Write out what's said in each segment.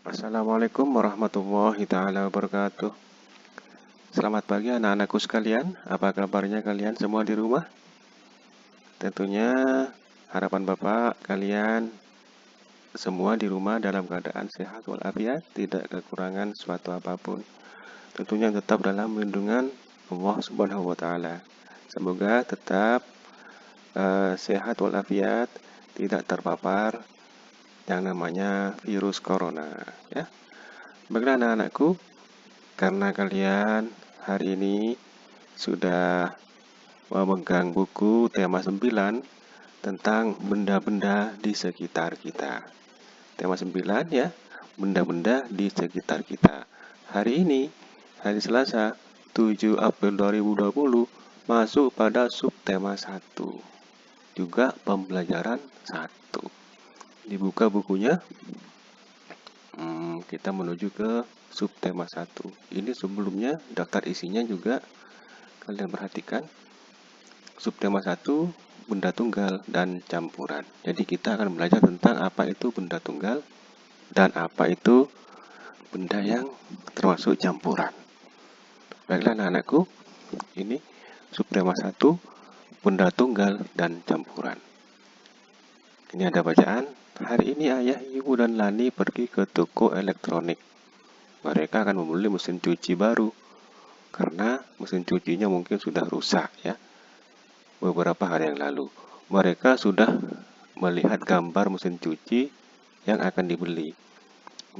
Assalamualaikum warahmatullahi taala wabarakatuh. Selamat pagi anak-anakku sekalian. Apa kabarnya kalian semua di rumah? Tentunya harapan Bapak kalian semua di rumah dalam keadaan sehat walafiat, tidak kekurangan suatu apapun. Tentunya tetap dalam lindungan Allah Subhanahu wa taala. Semoga tetap sehat walafiat, tidak terpapar yang namanya virus corona, ya. Baiklah anak-anakku, karena kalian hari ini sudah memegang buku tema 9 tentang benda-benda di sekitar kita. Tema 9 ya, benda-benda di sekitar kita. Hari ini, hari Selasa, 7 April 2020, masuk pada subtema 1. Juga pembelajaran 1. Dibuka bukunya. Kita menuju ke subtema 1. Ini sebelumnya daftar isinya juga kalian perhatikan. Subtema 1, benda tunggal dan campuran. Jadi kita akan belajar tentang apa itu benda tunggal dan apa itu benda yang termasuk campuran. Baiklah anak-anakku, ini subtema 1, benda tunggal dan campuran. Ini ada bacaan. Hari ini ayah, ibu, dan Lani pergi ke toko elektronik. Mereka akan membeli mesin cuci baru karena mesin cucinya mungkin sudah rusak ya. Beberapa hari yang lalu, mereka sudah melihat gambar mesin cuci yang akan dibeli.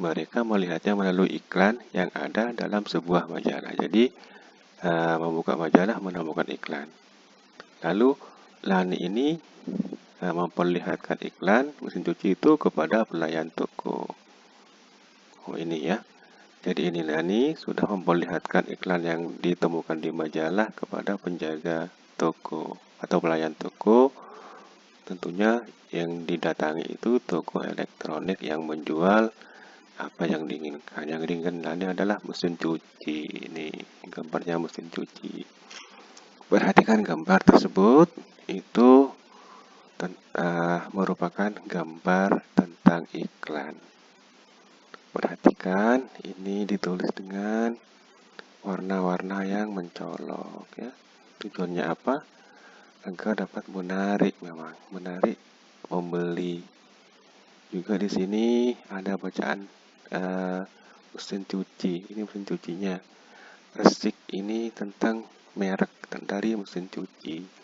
Mereka melihatnya melalui iklan yang ada dalam sebuah majalah. Jadi, membuka majalah menemukan iklan. Lalu, Lani ini memperlihatkan iklan mesin cuci itu kepada pelayan toko. Oh ini ya. Jadi ini Lani sudah memperlihatkan iklan yang ditemukan di majalah kepada penjaga toko atau pelayan toko. Tentunya yang didatangi itu toko elektronik yang menjual apa yang diinginkan. Yang diinginkan Lani adalah mesin cuci. Ini gambarnya mesin cuci. Perhatikan gambar tersebut, itu merupakan gambar tentang iklan. Perhatikan, ini ditulis dengan warna-warna yang mencolok ya. Tujuannya apa? Agar dapat menarik, memang menarik pembeli. Juga di sini ada bacaan mesin cuci. Ini mesin cucinya. Resik ini tentang merek dari mesin cuci.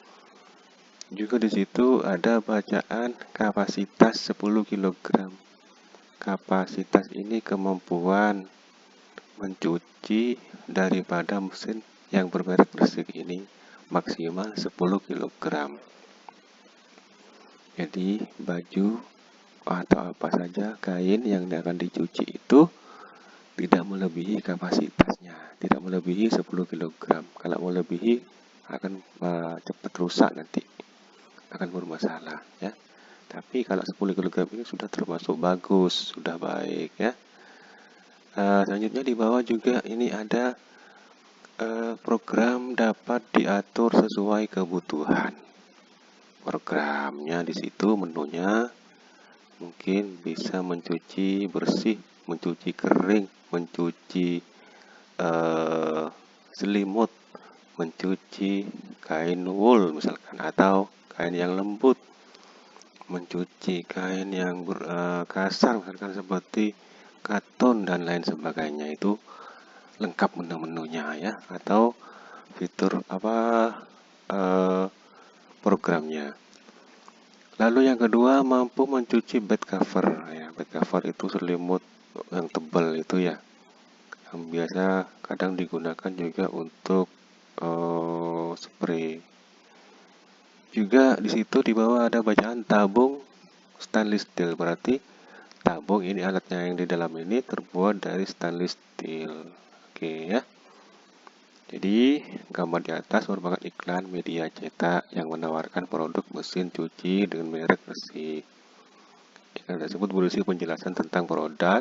Juga di situ ada bacaan kapasitas 10 kg. Kapasitas ini kemampuan mencuci daripada mesin yang bermerek Resik ini maksimal 10 kg. Jadi baju atau apa saja kain yang akan dicuci itu tidak melebihi kapasitasnya, tidak melebihi 10 kg. Kalau melebihi akan cepat rusak nanti, akan bermasalah ya. Tapi kalau 10 kg ini sudah termasuk bagus, sudah baik ya. Selanjutnya di bawah juga ini ada program dapat diatur sesuai kebutuhan. Programnya di situ menunya mungkin bisa mencuci bersih, mencuci kering, mencuci selimut, mencuci kain wool misalkan, atau kain yang lembut, mencuci kain yang kasar misalkan seperti katon dan lain sebagainya. Itu lengkap menu-menunya ya, atau fitur programnya. Lalu yang kedua, mampu mencuci bed cover ya. Bed cover itu selimut yang tebal itu ya, yang biasa kadang digunakan juga untuk spray. Juga di situ di bawah ada bacaan tabung stainless steel. Berarti tabung ini, alatnya yang di dalam ini terbuat dari stainless steel. Oke ya. Jadi gambar di atas merupakan iklan media cetak yang menawarkan produk mesin cuci dengan merek Resik. Iklan tersebut berisi penjelasan tentang produk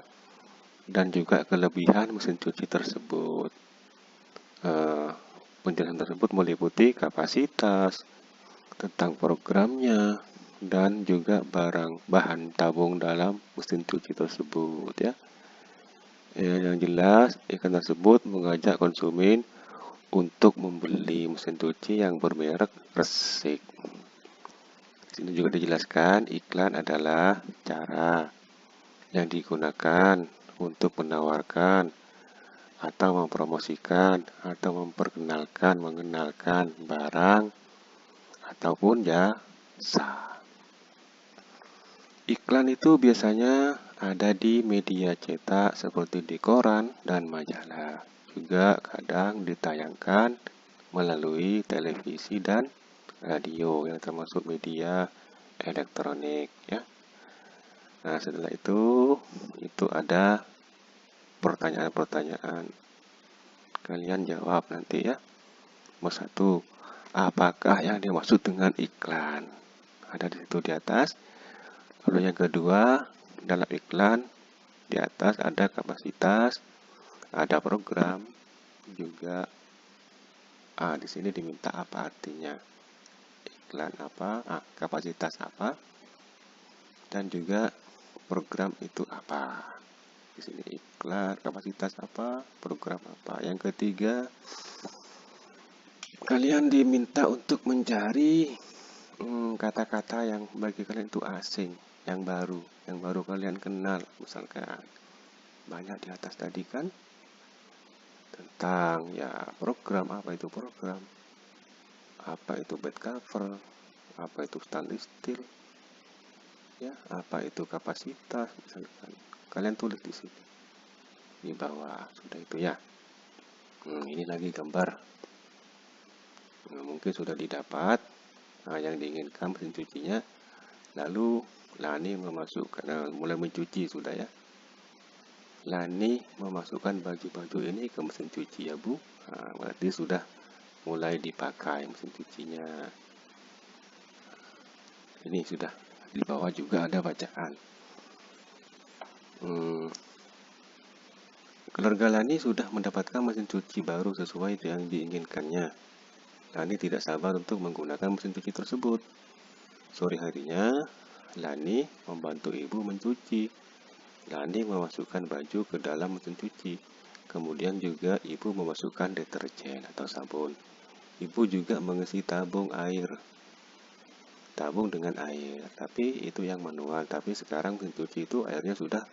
dan juga kelebihan mesin cuci tersebut. Penjelasan tersebut meliputi kapasitas, tentang programnya, dan juga bahan tabung dalam mesin cuci tersebut ya. Ya, yang jelas, iklan tersebut mengajak konsumen untuk membeli mesin cuci yang bermerek Resik. Di sini juga dijelaskan, iklan adalah cara yang digunakan untuk menawarkan atau mempromosikan atau mengenalkan barang ataupun jasa. Iklan itu biasanya ada di media cetak seperti di koran dan majalah. Juga kadang ditayangkan melalui televisi dan radio yang termasuk media elektronik ya. Nah, setelah itu ada pertanyaan-pertanyaan. Kalian jawab nanti ya. Nomor 1, apakah yang dimaksud dengan iklan? Ada di situ di atas. Lalu yang kedua, dalam iklan di atas ada kapasitas, ada program, juga di sini diminta apa artinya. Iklan apa, kapasitas apa, dan juga program itu apa. Di sini iklan, kapasitas apa, program apa. Yang ketiga, kalian diminta untuk mencari kata-kata yang bagi kalian itu asing, yang baru kalian kenal. Misalkan banyak di atas tadi kan tentang ya program, apa itu program, apa itu bed cover, apa itu stainless steel, ya apa itu kapasitas. Misalkan kalian tulis di sini di bawah, sudah itu ya. Ini lagi gambar. Mungkin sudah didapat yang diinginkan mesin cucinya. Lalu Lani memasukkan, mulai mencuci sudah ya. Lani memasukkan baju-baju ini ke mesin cuci ya Bu. Berarti sudah mulai dipakai mesin cucinya. Ini sudah di bawah juga ada bacaan. Keluarga Lani sudah mendapatkan mesin cuci baru sesuai yang diinginkannya. Lani tidak sabar untuk menggunakan mesin cuci tersebut. Sore harinya, Lani membantu ibu mencuci. Lani memasukkan baju ke dalam mesin cuci. Kemudian juga ibu memasukkan deterjen atau sabun. Ibu juga mengisi tabung dengan air. Tapi itu yang manual. Tapi sekarang mesin cuci itu airnya sudah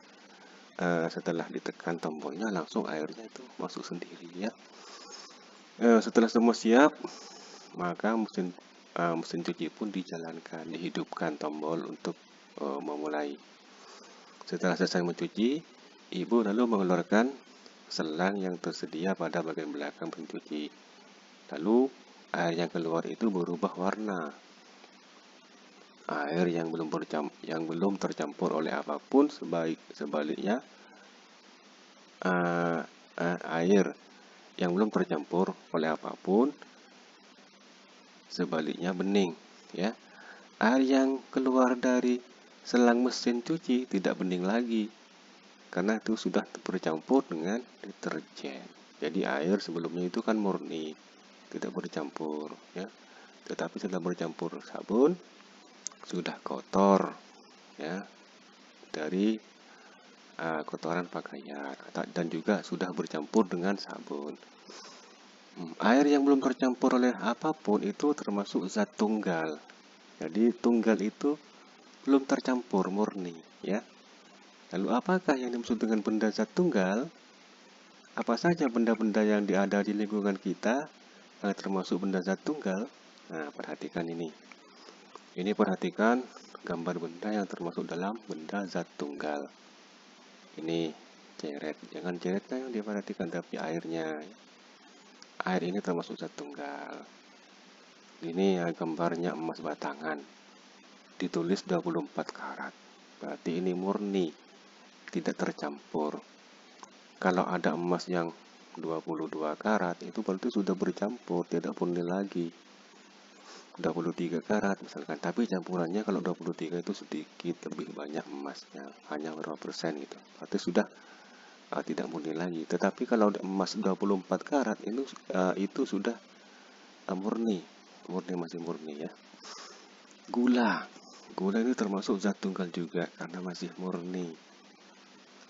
setelah ditekan tombolnya langsung airnya itu masuk sendiri ya. Setelah semua siap, maka mesin cuci pun dijalankan, dihidupkan tombol untuk memulai. Setelah selesai mencuci, ibu lalu mengeluarkan selang yang tersedia pada bagian belakang mesin cuci. Lalu air yang keluar itu berubah warna. Air yang belum tercampur oleh apapun, sebaliknya air yang belum tercampur oleh apapun, sebaliknya bening ya. Air yang keluar dari selang mesin cuci tidak bening lagi karena itu sudah bercampur dengan deterjen. Jadi air sebelumnya itu kan murni, tidak bercampur ya. Tetapi setelah bercampur sabun sudah kotor ya, dari kotoran pakaian dan juga sudah bercampur dengan sabun. Air yang belum tercampur oleh apapun itu termasuk zat tunggal. Jadi tunggal itu belum tercampur, murni ya. Lalu apakah yang dimaksud dengan benda zat tunggal? Apa saja benda-benda yang ada di lingkungan kita yang termasuk benda zat tunggal? Nah, perhatikan ini. Ini perhatikan gambar benda yang termasuk dalam benda zat tunggal. Ini ceret, jangan ceretnya yang diperhatikan tapi airnya. Air ini termasuk zat tunggal. Ini ya gambarnya emas batangan. Ditulis 24 karat. Berarti ini murni, tidak tercampur. Kalau ada emas yang 22 karat, itu berarti sudah bercampur, tidak murni lagi. 23 karat misalkan, tapi campurannya kalau 23 itu sedikit lebih banyak emasnya, hanya berapa persen gitu. Berarti sudah tidak murni lagi. Tetapi kalau emas 24 karat itu sudah murni masih murni ya. Gula ini termasuk zat tunggal juga karena masih murni,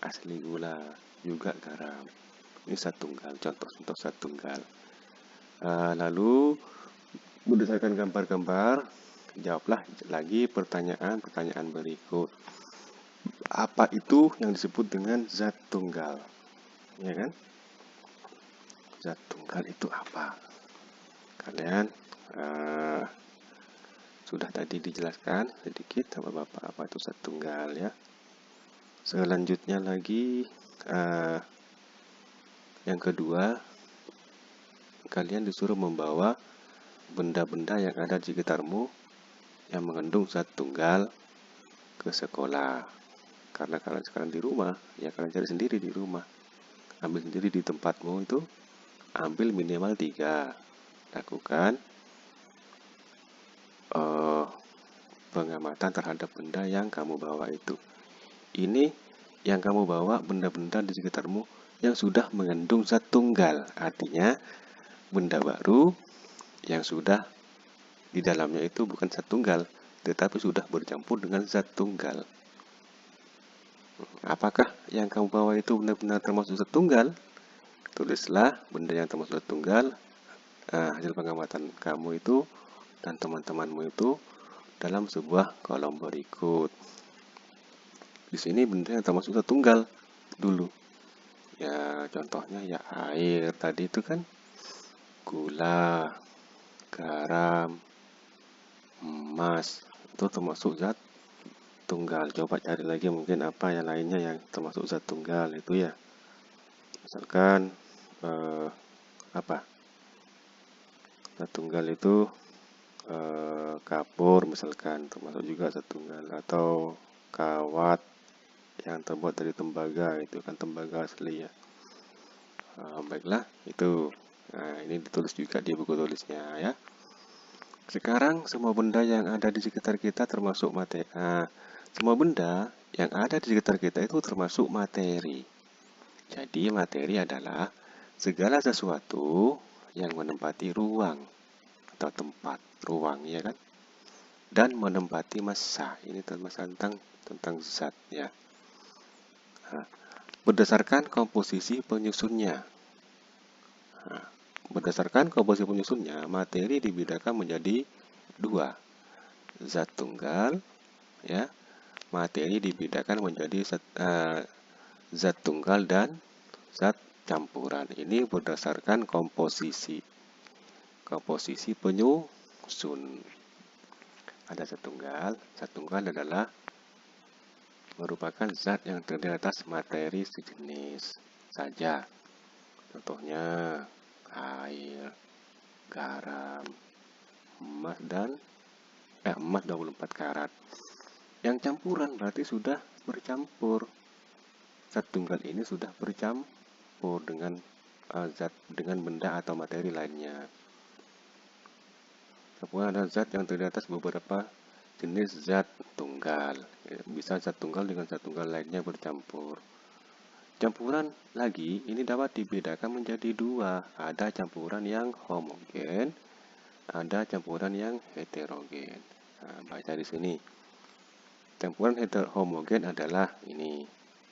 asli gula. juga garam. Ini zat tunggal, contoh untuk zat tunggal. Lalu berdasarkan gambar-gambar, jawablah lagi pertanyaan-pertanyaan berikut. Apa itu yang disebut dengan zat tunggal? Ya kan? Zat tunggal itu apa? Kalian sudah tadi dijelaskan sedikit sama Bapak apa itu zat tunggal ya. Selanjutnya lagi yang kedua, kalian disuruh membawa benda-benda yang ada di sekitarmu yang mengandung zat tunggal ke sekolah. Karena kalian sekarang di rumah, ya kalian cari sendiri di rumah. Ambil sendiri di tempatmu itu, ambil minimal 3. Lakukan pengamatan terhadap benda yang kamu bawa itu. Ini yang kamu bawa benda-benda di sekitarmu yang sudah mengandung zat tunggal. Artinya benda baru yang sudah di dalamnya itu bukan zat tunggal, tetapi sudah bercampur dengan zat tunggal. Apakah yang kamu bawa itu benar-benar termasuk zat tunggal? Tulislah benda yang termasuk zat tunggal, hasil pengamatan kamu itu dan teman-temanmu itu dalam sebuah kolom berikut. Di sini benda yang termasuk zat tunggal dulu. Ya, contohnya ya air tadi itu kan, gula, garam, emas, itu termasuk zat tunggal. Coba cari lagi mungkin apa yang lainnya yang termasuk zat tunggal itu ya. Misalkan apa? Zat tunggal itu kapur misalkan termasuk juga zat tunggal, atau kawat yang terbuat dari tembaga, itu kan tembaga asli ya. Baiklah, itu. Nah, ini ditulis juga di buku tulisnya ya. Sekarang semua benda yang ada di sekitar kita termasuk materi. Semua benda yang ada di sekitar kita itu termasuk materi. Jadi materi adalah segala sesuatu yang menempati ruang atau tempat, ruang ya kan, dan menempati massa. Ini tentang zat ya. Berdasarkan komposisi penyusunnya. Berdasarkan komposisi penyusunnya, materi dibedakan menjadi 2. Zat tunggal ya. Materi dibedakan menjadi zat tunggal dan zat campuran. Ini berdasarkan komposisi penyusun. Ada zat tunggal. Zat tunggal adalah merupakan zat yang terdiri atas materi sejenis saja. Contohnya air, garam, emas dan emas 24 karat. Yang campuran berarti sudah bercampur. Zat tunggal ini sudah bercampur dengan dengan benda atau materi lainnya. Campuran adalah zat yang terdiri atas beberapa jenis zat tunggal. Bisa zat tunggal dengan zat tunggal lainnya bercampur. Campuran lagi ini dapat dibedakan menjadi 2. Ada campuran yang homogen, ada campuran yang heterogen. Baca di sini. Campuran homogen adalah ini.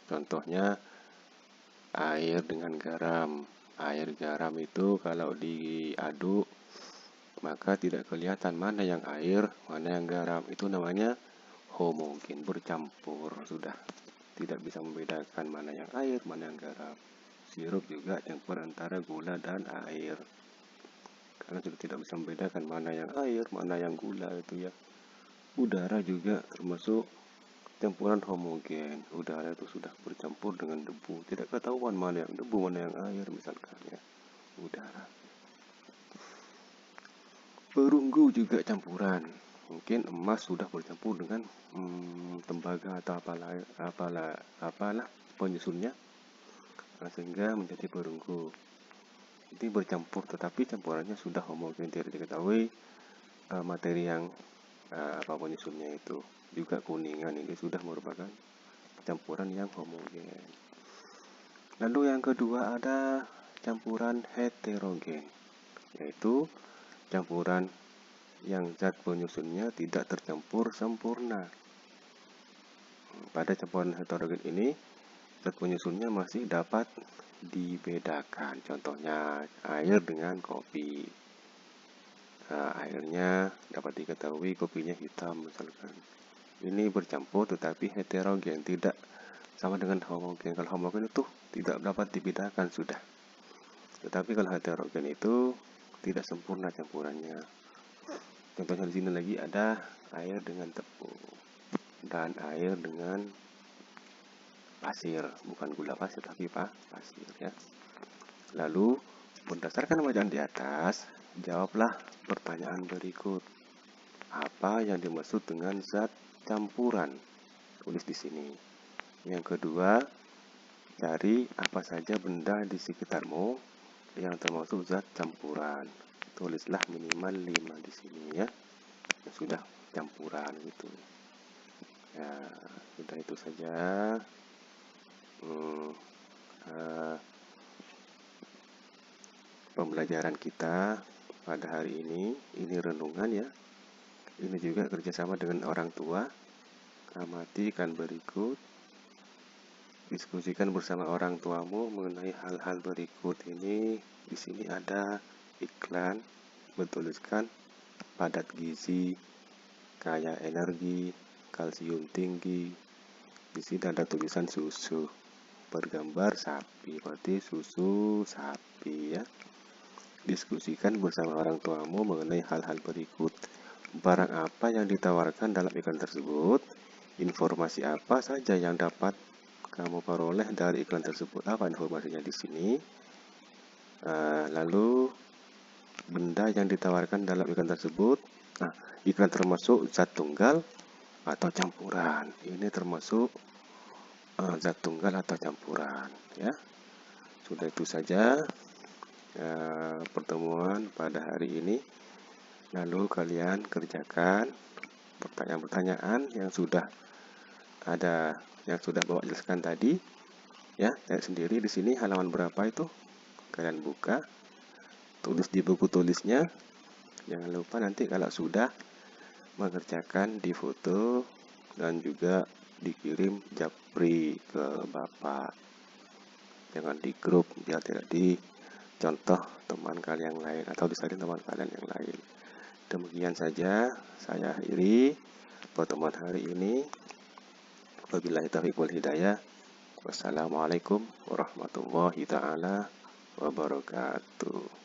Contohnya air dengan garam. Air garam itu kalau diaduk maka tidak kelihatan mana yang air, mana yang garam. Itu namanya homogen, bercampur sudah. Tidak bisa membedakan mana yang air, mana yang garam. Sirup juga campur antara gula dan air. Karena juga tidak bisa membedakan mana yang air, mana yang gula itu ya. Udara juga termasuk campuran homogen. Udara itu sudah bercampur dengan debu. Tidak ketahuan mana yang debu, mana yang air misalkan ya. Udara. Perunggu juga campuran. Mungkin emas sudah bercampur dengan tembaga atau apalah penyusunnya, sehingga menjadi perunggu. Ini bercampur, tetapi campurannya sudah homogen, tidak diketahui materi yang apa penyusunnya itu. Juga kuningan ini sudah merupakan campuran yang homogen. Lalu yang kedua ada campuran heterogen, yaitu campuran yang zat penyusunnya tidak tercampur sempurna. Pada campuran heterogen ini, zat penyusunnya masih dapat dibedakan. Contohnya air dengan kopi. Nah, airnya dapat diketahui, kopinya hitam misalkan. Ini bercampur tetapi heterogen, tidak sama dengan homogen. Kalau homogen itu tidak dapat dibedakan sudah. Tetapi kalau heterogen itu tidak sempurna campurannya. Contohnya di sini lagi ada air dengan tepung dan air dengan pasir, bukan gula pasir tapi pasir ya. Lalu berdasarkan bacaan di atas, jawablah pertanyaan berikut. Apa yang dimaksud dengan zat campuran? Tulis di sini. Yang kedua, cari apa saja benda di sekitarmu yang termasuk zat campuran. Tulislah minimal 5 di sini ya. Sudah campuran gitu. Ya, sudah itu saja. Pembelajaran kita pada hari ini renungan ya. Ini juga kerjasama dengan orang tua. Amati ikan berikut. Diskusikan bersama orang tuamu mengenai hal-hal berikut ini. Di sini ada iklan bertuliskan padat gizi, kaya energi, kalsium tinggi. Di sini ada tulisan susu, bergambar sapi, berarti susu sapi ya. Diskusikan bersama orang tuamu mengenai hal-hal berikut. Barang apa yang ditawarkan dalam iklan tersebut? Informasi apa saja yang dapat kamu peroleh dari iklan tersebut? Apa informasinya di sini? Lalu benda yang ditawarkan dalam iklan tersebut. Nah, iklan termasuk zat tunggal atau campuran. Ini termasuk zat tunggal atau campuran ya. Sudah itu saja pertemuan pada hari ini. Lalu kalian kerjakan pertanyaan-pertanyaan yang sudah ada, yang sudah Bapak jelaskan tadi ya. Lihat sendiri di sini halaman berapa itu, kalian buka, tulis di buku tulisnya. Jangan lupa nanti kalau sudah mengerjakan di foto dan juga dikirim japri ke Bapak. Jangan di grup biar tidak dicontoh teman kalian yang lain atau disalin teman kalian yang lain. Demikian saja saya akhiri pertemuan hari ini. Wabillahi taufiq wal hidayah. Wassalamualaikum warahmatullahi taala wabarakatuh.